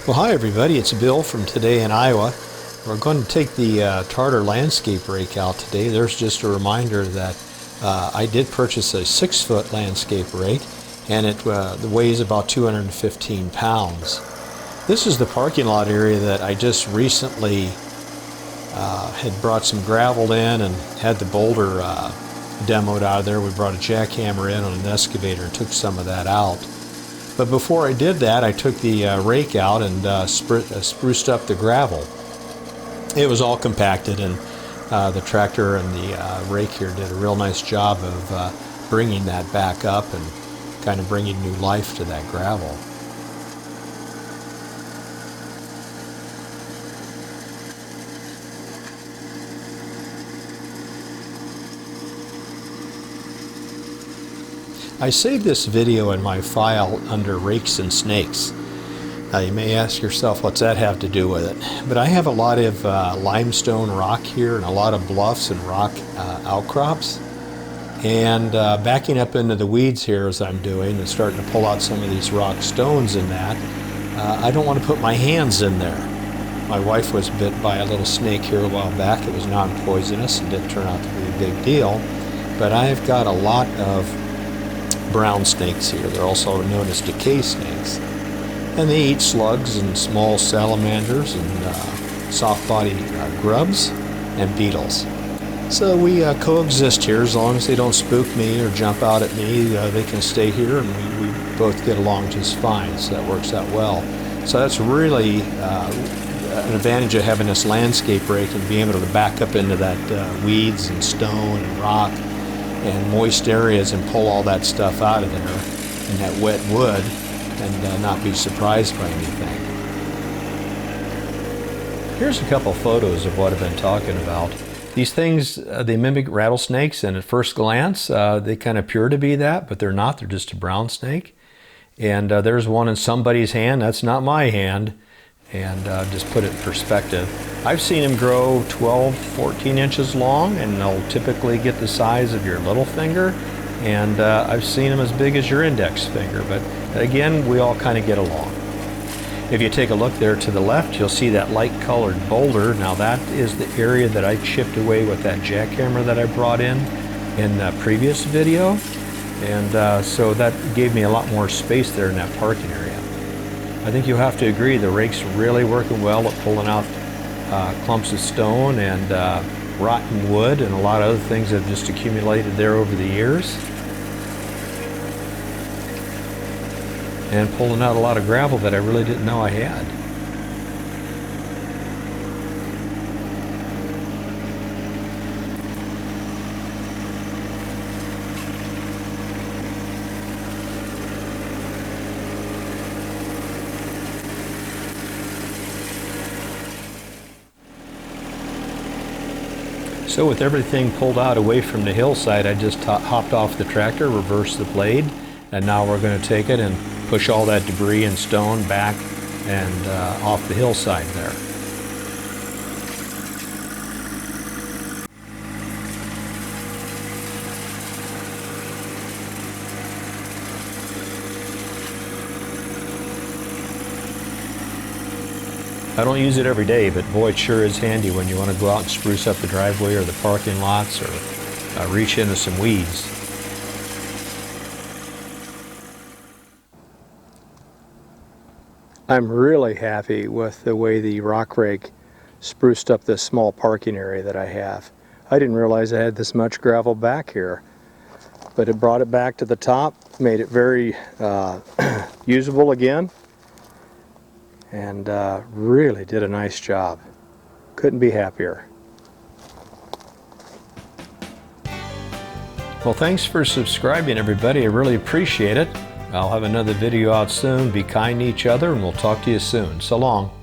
Well, hi everybody, it's Bill from Today in Iowa. We're going to take the Tarter landscape rake out today. There's just a reminder that I did purchase a 6-foot landscape rake, and it weighs about 215 pounds. This is the parking lot area that I just recently had brought some gravel in and had the boulder demoed out of there. We brought a jackhammer in on an excavator and took some of that out. But before I did that, I took the rake out and spruced up the gravel. It was all compacted, and the tractor and the rake here did a real nice job of bringing that back up and kind of bringing new life to that gravel. I saved this video in my file under Rakes and Snakes. Now you may ask yourself, what's that have to do with it? But I have a lot of limestone rock here and a lot of bluffs and rock outcrops. And backing up into the weeds here as I'm doing and starting to pull out some of these rock stones in that, I don't want to put my hands in there. My wife was bit by a little snake here a while back. It was non-poisonous and didn't turn out to be a big deal. But I've got a lot of brown snakes here. They're also known as decay snakes. And they eat slugs and small salamanders and soft-bodied grubs and beetles. So we coexist here. As long as they don't spook me or jump out at me, they can stay here, and we both get along just fine. So that works out well. So that's really an advantage of having this landscape rake and being able to back up into that weeds and stone and rock and moist areas and pull all that stuff out of there in that wet wood and not be surprised by anything. Here's a couple photos of what I've been talking about. These things, they mimic rattlesnakes, and at first glance they kind of appear to be that, but they're not. They're just a brown snake. And there's one in somebody's hand. That's not my hand. And just put it in perspective. I've seen them grow 12, 14 inches long, and they'll typically get the size of your little finger. And I've seen them as big as your index finger, but again, we all kind of get along. If you take a look there to the left, you'll see that light colored boulder. Now that is the area that I chipped away with that jackhammer that I brought in the previous video. And so that gave me a lot more space there in that parking area. I think you'll have to agree the rake's really working well at pulling out clumps of stone and rotten wood and a lot of other things that have just accumulated there over the years. And pulling out a lot of gravel that I really didn't know I had. So with everything pulled out away from the hillside, I just hopped off the tractor, reversed the blade, and now we're going to take it and push all that debris and stone back and off the hillside there. I don't use it every day, but boy, it sure is handy when you want to go out and spruce up the driveway or the parking lots or reach into some weeds. I'm really happy with the way the rock rake spruced up this small parking area that I have. I didn't realize I had this much gravel back here, but it brought it back to the top, made it very usable again. And really did a nice job. Couldn't be happier. Well, thanks for subscribing, everybody. I really appreciate it. I'll have another video out soon. Be kind to each other, and we'll talk to you soon. So long.